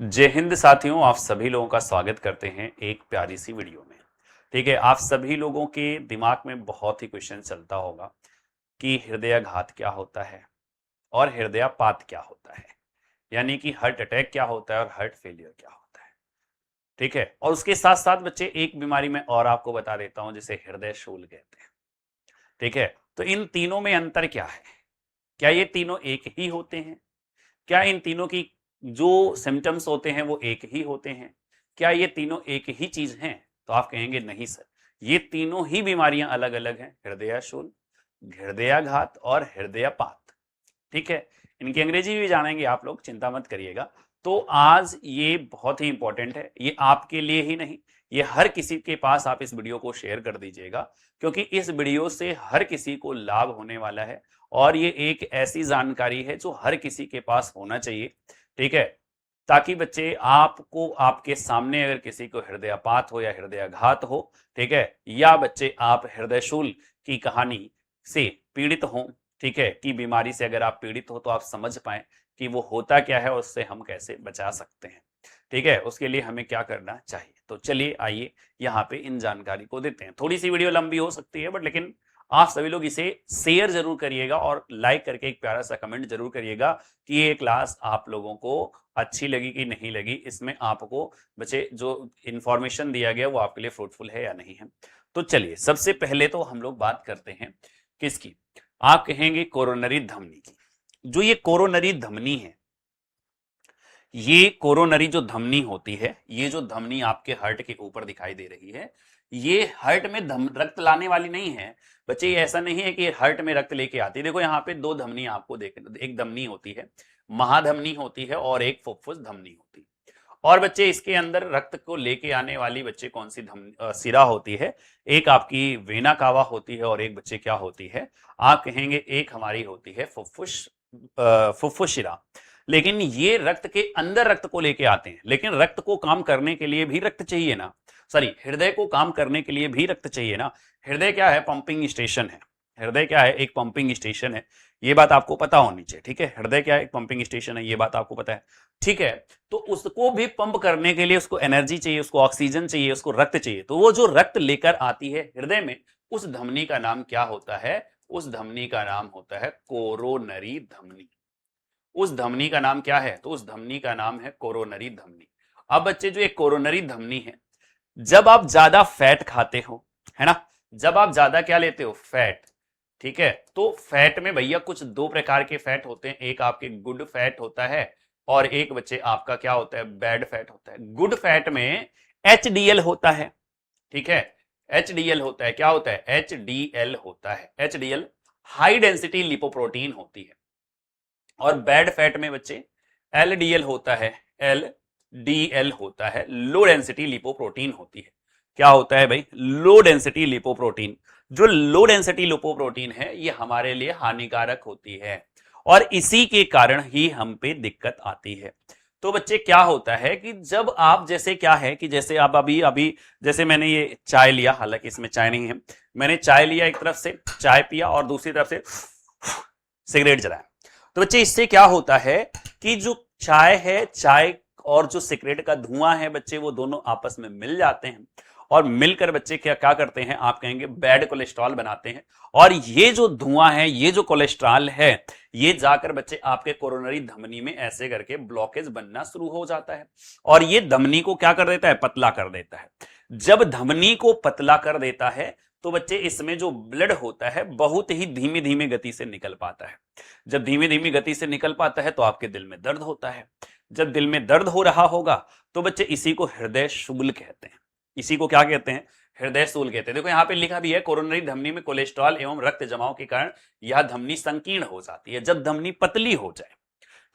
जय हिंद साथियों, आप सभी लोगों का स्वागत करते हैं एक प्यारी सी वीडियो में। ठीक है, आप सभी लोगों के दिमाग में बहुत ही क्वेश्चन चलता होगा कि हृदयाघात क्या होता है और हृदयापात क्या होता है, यानी कि हार्ट अटैक क्या होता है और हार्ट फेलियर क्या होता है। ठीक है, और उसके साथ साथ बच्चे एक बीमारी में और आपको बता देता हूं जिसे हृदय शूल कहते हैं। ठीक है, तो इन तीनों में अंतर क्या है? क्या ये तीनों एक ही होते हैं? क्या इन तीनों की जो सिम्टम्स होते हैं वो एक ही होते हैं? क्या ये तीनों एक ही चीज हैं? तो आप कहेंगे नहीं सर, ये तीनों ही बीमारियां अलग अलग हैं, हृदयाशूल, हृदयाघात और हृदयपात। ठीक है, इनकी अंग्रेजी भी जानेंगे आप लोग, चिंता मत करिएगा। तो आज ये बहुत ही इंपॉर्टेंट है, ये आपके लिए ही नहीं, ये हर किसी के पास आप इस वीडियो को शेयर कर दीजिएगा, क्योंकि इस वीडियो से हर किसी को लाभ होने वाला है और ये एक ऐसी जानकारी है जो हर किसी के पास होना चाहिए। ठीक है, ताकि बच्चे आपको, आपके सामने अगर किसी को हृदयापात हो या हृदयाघात हो, ठीक है, या बच्चे आप हृदयशूल की कहानी से पीड़ित हो, ठीक है, की बीमारी से अगर आप पीड़ित हो, तो आप समझ पाए कि वो होता क्या है और उससे हम कैसे बचा सकते हैं। ठीक है, उसके लिए हमें क्या करना चाहिए। तो चलिए आइए यहाँ पे इन जानकारी को देते हैं। थोड़ी सी वीडियो लंबी हो सकती है, बट लेकिन आप सभी लोग इसे शेयर जरूर करिएगा और लाइक करके एक प्यारा सा कमेंट जरूर करिएगा कि ये क्लास आप लोगों को अच्छी लगी कि नहीं लगी, इसमें आपको बच्चे जो इंफॉर्मेशन दिया गया वो आपके लिए फ्रूटफुल है या नहीं है। तो चलिए, सबसे पहले तो हम लोग बात करते हैं किसकी? आप कहेंगे कोरोनरी धमनी की। जो ये कोरोनरी धमनी है, ये कोरोनरी जो धमनी होती है, ये जो धमनी आपके हार्ट के ऊपर दिखाई दे रही है, ये हार्ट में रक्त लाने वाली नहीं है बच्चे। ये ऐसा नहीं है कि हार्ट में रक्त लेके आती है। देखो यहाँ पे दो धमनी आपको देख, एक धमनी होती है महाधमनी होती है और एक फुफ्फुस धमनी होती है। और बच्चे इसके अंदर रक्त को लेके आने वाली बच्चे कौन सी सिरा होती है? एक आपकी वेना कावा होती है और एक बच्चे क्या होती है? आप कहेंगे एक हमारी होती है फुफ्फुस शिरा। लेकिन ये रक्त के अंदर रक्त को लेके आते हैं, लेकिन रक्त को काम करने के लिए भी रक्त चाहिए ना, सॉरी, हृदय को काम करने के लिए भी रक्त चाहिए ना। हृदय क्या है? पंपिंग स्टेशन है। हृदय क्या है? एक पंपिंग स्टेशन है। ये बात आपको पता होनी चाहिए। ठीक है, हृदय क्या है? एक पंपिंग स्टेशन है, ये बात आपको पता है। ठीक है, तो उसको भी पंप करने के लिए उसको एनर्जी चाहिए, उसको ऑक्सीजन चाहिए, उसको रक्त चाहिए। तो वो जो रक्त लेकर आती है हृदय में, उस धमनी का नाम क्या होता है? उस धमनी का नाम होता है कोरोनरी धमनी। उस धमनी का नाम क्या है? तो उस धमनी का नाम है कोरोनरी धमनी। अब बच्चे, जो एक कोरोनरी धमनी है, जब आप ज्यादा फैट खाते हो, है ना, जब आप ज्यादा क्या लेते हो? फैट। ठीक है, तो फैट में भैया कुछ दो प्रकार के फैट होते हैं, एक आपके गुड फैट होता है और एक बच्चे आपका क्या होता है? बैड फैट होता है। गुड फैट में एचडीएल होता है। ठीक है, एचडीएल होता है, क्या होता है? एचडीएल होता है। एचडीएल हाई डेंसिटी लिपोप्रोटीन होती है। और बैड फैट में बच्चे एलडीएल होता है, एलडीएल होता है, लो डेंसिटी लिपोप्रोटीन होती है। क्या होता है भाई? Low density lipoprotein. जो लो डेंसिटी लिपोप्रोटीन है, ये हमारे लिए हानिकारक होती है और इसी के कारण ही हम पे दिक्कत आती है। तो बच्चे क्या होता है कि जब आप, जैसे क्या है कि जैसे आप अभी अभी जैसे मैंने ये चाय लिया, हालांकि इसमें चाय नहीं है, मैंने चाय लिया, एक तरफ से चाय पिया और दूसरी तरफ से सिगरेट जलाया। तो बच्चे इससे क्या होता है कि जो चाय है, चाय और जो सिगरेट का धुआं है बच्चे, वो दोनों आपस में मिल जाते हैं और मिलकर बच्चे क्या क्या करते हैं? आप कहेंगे बैड कोलेस्ट्रॉल बनाते हैं। और ये जो धुआं है, ये जो कोलेस्ट्रॉल है, ये जाकर बच्चे आपके कोरोनरी धमनी में ऐसे करके ब्लॉकेज बनना शुरू हो जाता है और ये धमनी को क्या कर देता है? पतला कर देता है। जब धमनी को पतला कर देता है तो बच्चे इसमें जो ब्लड होता है बहुत ही धीमी धीमी गति से निकल पाता है। जब धीमी धीमी गति से निकल पाता है तो आपके दिल में दर्द होता है। जब दिल में दर्द हो रहा होगा तो बच्चे इसी को हृदय शूल कहते हैं। इसी को क्या कहते हैं? हृदय शूल कहते हैं। देखो यहाँ पे लिखा भी है, कोरोनरी धमनी में कोलेस्ट्रॉल एवं रक्त जमाव के कारण यह धमनी संकीर्ण हो जाती है। जब धमनी पतली हो जाए,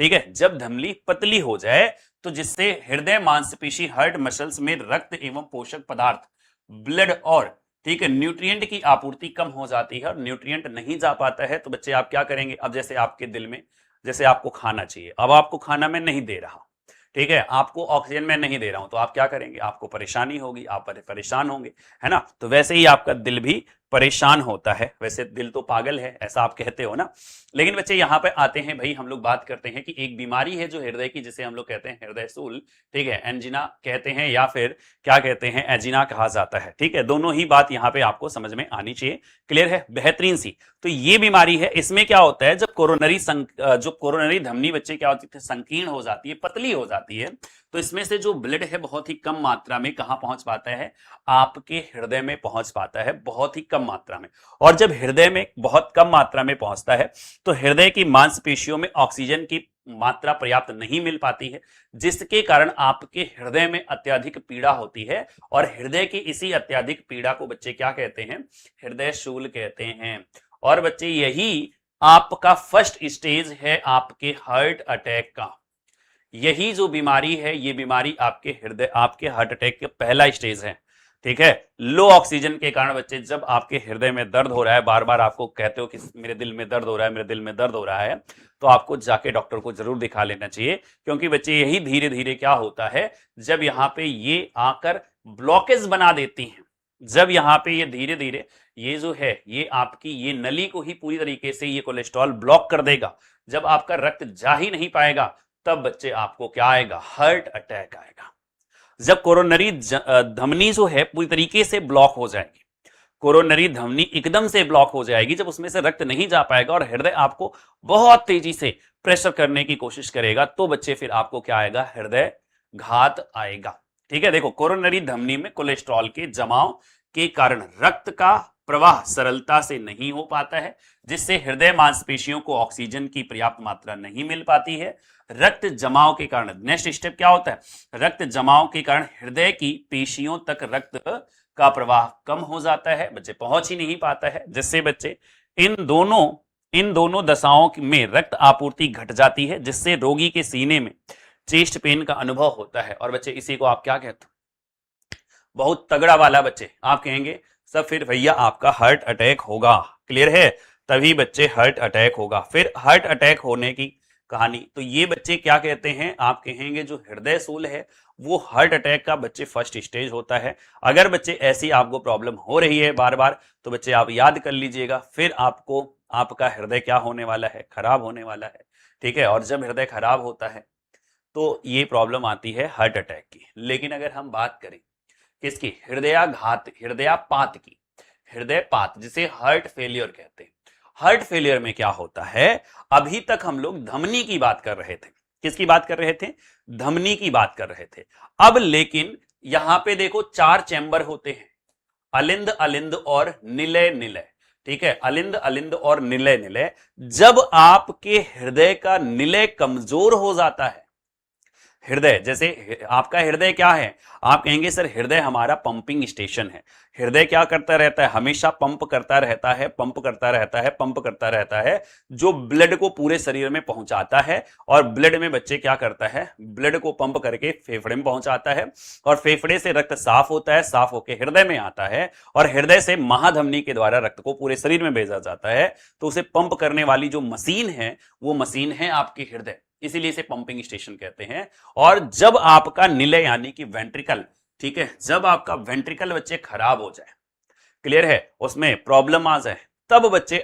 ठीक है, जब धमनी पतली हो जाए तो जिससे हृदय मांसपेशी, हार्ट मसल्स में रक्त एवं पोषक पदार्थ, ब्लड और, ठीक है, न्यूट्रिएंट की आपूर्ति कम हो जाती है और न्यूट्रिएंट नहीं जा पाता है। तो बच्चे आप क्या करेंगे? अब जैसे आपके दिल में, जैसे आपको खाना चाहिए, अब आपको खाना मैं नहीं दे रहा, ठीक है, आपको ऑक्सीजन मैं नहीं दे रहा हूं, तो आप क्या करेंगे? आपको परेशानी होगी, आप परेशान होंगे, है ना। तो वैसे ही आपका दिल भी परेशान होता है। वैसे दिल तो पागल है ऐसा आप कहते हो ना, लेकिन बच्चे यहाँ पे आते हैं भाई, हम लोग बात करते हैं कि एक बीमारी है जो हृदय की, जिसे हम लोग कहते हैं हृदय स्थूल, ठीक है, एंजिना कहते हैं या फिर क्या कहते हैं, एजिना कहा जाता है, ठीक है। दोनों ही बात यहाँ पे आपको समझ में आनी चाहिए। क्लियर है, बेहतरीन सी। तो ये बीमारी है, इसमें क्या होता है, जब जो कोरोनरी धमनी बच्चे क्या होती है, संकीर्ण हो जाती है, पतली हो जाती है, तो इसमें से जो ब्लड है बहुत ही कम मात्रा में कहां पहुंच पाता है, आपके हृदय में पहुंच पाता है, बहुत ही कम मात्रा में। और जब हृदय में बहुत कम मात्रा में पहुंचता है तो हृदय की मांसपेशियों में ऑक्सीजन की मात्रा पर्याप्त नहीं मिल पाती है, जिसके कारण आपके हृदय में अत्यधिक पीड़ा होती है। और हृदय की इसी अत्यधिक पीड़ा को बच्चे क्या कहते हैं, हृदय शूल कहते हैं। और बच्चे यही आपका फर्स्ट स्टेज है आपके हार्ट अटैक का। यही जो बीमारी है, ये बीमारी आपके हार्ट अटैक का पहला स्टेज है, ठीक है। लो ऑक्सीजन के कारण बच्चे, जब आपके हृदय में दर्द हो रहा है, बार बार आपको कहते हो कि मेरे दिल में दर्द हो रहा है, मेरे दिल में दर्द हो रहा है, तो आपको जाके डॉक्टर को जरूर दिखा लेना चाहिए। क्योंकि बच्चे यही धीरे धीरे क्या होता है, जब यहाँ पे ये आकर ब्लॉकेज बना देती हैं, जब यहाँ पे ये धीरे धीरे ये जो है, ये आपकी ये नली को ही पूरी तरीके से ये कोलेस्ट्रॉल ब्लॉक कर देगा। जब आपका रक्त जा ही नहीं पाएगा, तब बच्चे आपको क्या आएगा, हार्ट अटैक आएगा। जब कोरोनरी धमनी जो है पूरी तरीके से ब्लॉक हो जाएगी, कोरोनरी धमनी एकदम से ब्लॉक हो जाएगी, जब उसमें से रक्त नहीं जा पाएगा और हृदय आपको बहुत तेजी से प्रेशर करने की कोशिश करेगा, तो बच्चे फिर आपको क्या आएगा, हृदय घात आएगा। ठीक है, देखो कोरोनरी धमनी में कोलेस्ट्रॉल के जमाव के कारण रक्त का प्रवाह सरलता से नहीं हो पाता है, जिससे हृदय मांसपेशियों को ऑक्सीजन की पर्याप्त मात्रा नहीं मिल पाती है। रक्त जमाव के कारण नेक्स्ट स्टेप क्या होता है, रक्त जमाव के कारण हृदय की पेशियों तक रक्त का प्रवाह कम हो जाता है, बच्चे पहुंच ही नहीं पाता है, जिससे बच्चे इन दोनों दशाओं में रक्त आपूर्ति घट जाती है, जिससे रोगी के सीने में चेस्ट पेन का अनुभव होता है। और बच्चे इसी को आप क्या कहते हो, बहुत तगड़ा वाला बच्चे आप कहेंगे सब, फिर भैया आपका हार्ट अटैक होगा। क्लियर है, तभी बच्चे हार्ट अटैक होगा। फिर हार्ट अटैक होने की कहानी, तो ये बच्चे क्या कहते हैं, आप कहेंगे जो हृदय स्थूल है वो हार्ट अटैक का बच्चे फर्स्ट स्टेज होता है। अगर बच्चे ऐसी आपको प्रॉब्लम हो रही है बार बार, तो बच्चे आप याद कर लीजिएगा, फिर आपको आपका हृदय क्या होने वाला है, खराब होने वाला है। ठीक है, और जब हृदय खराब होता है तो ये प्रॉब्लम आती है हार्ट अटैक की। लेकिन अगर हम बात करें किसकी, हृदयापात की, हृदयपात जिसे हार्ट फेलियर कहते हैं। हार्ट फेलियर में क्या होता है, अभी तक हम लोग धमनी की बात कर रहे थे, किसकी बात कर रहे थे, धमनी की बात कर रहे थे। अब लेकिन यहां पे देखो 4 चैम्बर होते हैं, अलिंद अलिंद और निलय निलय। ठीक है, अलिंद अलिंद और निलय निलय। जब आपके हृदय का निलय कमजोर हो जाता है, हृदय जैसे आपका हृदय क्या है, आप कहेंगे सर हृदय हमारा पंपिंग स्टेशन है। हृदय क्या करता रहता है, हमेशा पंप करता रहता है, पंप करता रहता है, पंप करता रहता है, जो ब्लड को पूरे शरीर में पहुंचाता है। और ब्लड में बच्चे क्या करता है, ब्लड को पंप करके फेफड़े में पहुंचाता है, और फेफड़े से रक्त साफ होता है, साफ होकर हृदय में आता है, और हृदय से महाधमनी के द्वारा रक्त को पूरे शरीर में भेजा जाता है। तो उसे पंप करने वाली जो मशीन है, वो मशीन है आपके हृदय, इसीलिए इसे पंपिंग स्टेशन कहते हैं। और जब आपका निलय यानी कि वेंट्रिकल, ठीक है, जब आपका वेंट्रिकल बच्चे खराब हो जाए, क्लियर है, उसमें प्रॉब्लम आ जाए, तब बच्चे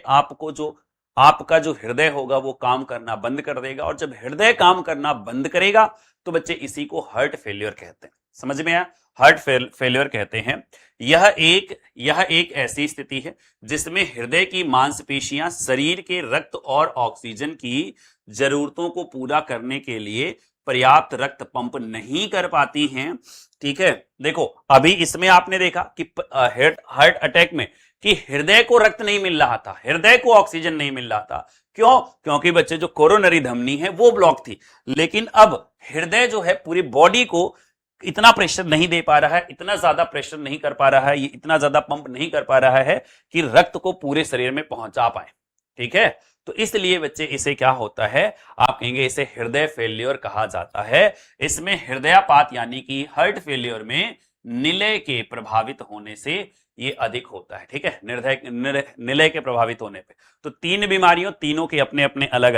आपका जो हृदय होगा वो काम करना बंद कर देगा। और जब हृदय काम करना बंद करेगा तो बच्चे इसी को हार्ट फेलियर कहते हैं। समझ में आया, हार्ट फेलियर कहते हैं। यह एक ऐसी स्थिति है जिसमें हृदय की मांसपेशियां शरीर के रक्त और ऑक्सीजन की जरूरतों को पूरा करने के लिए पर्याप्त रक्त पंप नहीं कर पाती हैं। ठीक है, देखो अभी इसमें आपने देखा कि हार्ट अटैक में कि हृदय को रक्त नहीं मिल रहा था, हृदय को ऑक्सीजन नहीं मिल रहा था। क्यों, क्योंकि बच्चे जो कोरोनरी धमनी है वो ब्लॉक थी। लेकिन अब हृदय जो है पूरी बॉडी को इतना प्रेशर नहीं दे पा रहा है, इतना ज्यादा प्रेशर नहीं कर पा रहा है, ये इतना ज्यादा पंप नहीं कर पा रहा है कि रक्त को पूरे शरीर में पहुंचा पाए। ठीक है, तो इसलिए बच्चे इसे क्या होता है, आप कहेंगे इसे हृदय फेलियर कहा जाता है। इसमें हृदयापात यानी कि हार्ट फेलियर में निलय के प्रभावित होने से ये अधिक होता है। ठीक है, निलय के प्रभावित होने पे। तो 3 बीमारियों, तीनों के अपने अपने अलग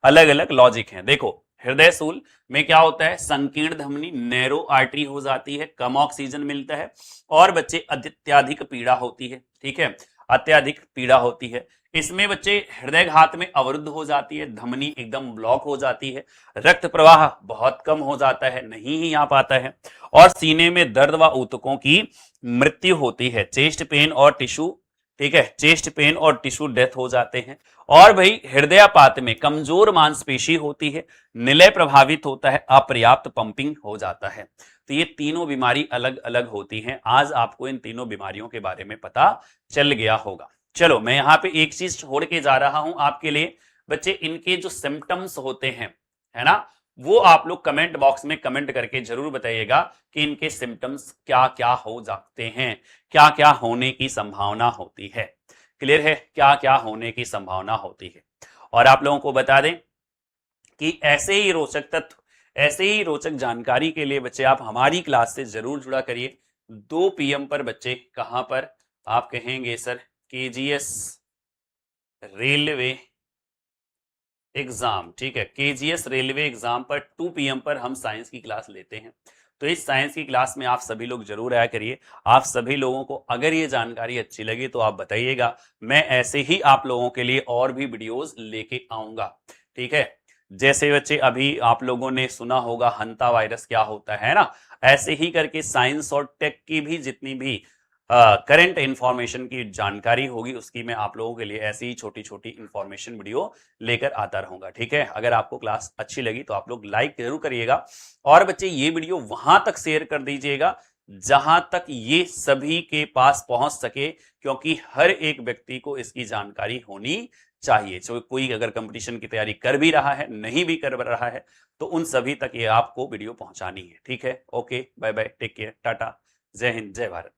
अलग लॉजिक हैं। देखो हृदय सूल में क्या होता है, संकीर्ण धमनी नैरो आर्टरी हो जाती है, कम ऑक्सीजन मिलता है और बच्चे अत्यधिक पीड़ा होती है। ठीक है, अत्यधिक पीड़ा होती है। इसमें बच्चे हृदयघात में अवरुद्ध हो जाती है, धमनी एकदम ब्लॉक हो जाती है, रक्त प्रवाह बहुत कम हो जाता है, नहीं ही आ पाता है और सीने में दर्द व ऊतकों की मृत्यु होती है। चेस्ट पेन और टिश्यू, ठीक है, चेस्ट पेन और टिश्यू डेथ हो जाते हैं। और भाई हृदयापात में कमजोर मांसपेशी होती है, निलय प्रभावित होता है, अपर्याप्त पंपिंग हो जाता है। तो ये तीनों बीमारी अलग अलग होती हैं। आज आपको इन तीनों बीमारियों के बारे में पता चल गया होगा। चलो मैं यहाँ पे एक चीज छोड़ के जा रहा हूं आपके लिए, बच्चे इनके जो सिम्टम्स होते हैं, है ना, वो आप लोग कमेंट बॉक्स में कमेंट करके जरूर बताइएगा कि इनके सिम्टम्स क्या क्या हो जाते हैं, क्या क्या होने की संभावना होती है। क्लियर है, क्या क्या होने की संभावना होती है। और आप लोगों को बता दें कि ऐसे ही रोचक तत्व, ऐसे ही रोचक जानकारी के लिए बच्चे आप हमारी क्लास से जरूर जुड़ा करिए। 2 PM पर बच्चे, कहां पर, आप कहेंगे सर केजीएस रेलवे एग्जाम, ठीक है, केजीएस रेलवे एग्जाम पर 2 PM पर हम साइंस की क्लास लेते हैं। तो इस साइंस की क्लास में आप सभी लोग जरूर आया करिए। आप सभी लोगों को अगर ये जानकारी अच्छी लगी तो आप बताइएगा, मैं ऐसे ही आप लोगों के लिए और भी वीडियोस लेके आऊंगा। ठीक है, जैसे बच्चे अभी आप लोगों ने सुना होगा हंता वायरस क्या होता है ना, ऐसे ही करके साइंस और टेक की भी जितनी भी करंट इंफॉर्मेशन की जानकारी होगी उसकी मैं आप लोगों के लिए ऐसी ही छोटी छोटी इंफॉर्मेशन वीडियो लेकर आता रहूंगा। ठीक है, अगर आपको क्लास अच्छी लगी तो आप लोग लाइक जरूर करिएगा और बच्चे ये वीडियो वहां तक शेयर कर दीजिएगा जहां तक ये सभी के पास पहुंच सके, क्योंकि हर एक व्यक्ति को इसकी जानकारी होनी चाहिए। तो कोई अगर कंपटीशन की तैयारी कर भी रहा है, नहीं भी कर रहा है, तो उन सभी तक ये आपको वीडियो पहुंचानी है। ठीक है, okay, bye bye, take care, tata, जय हिंद, जय भारत।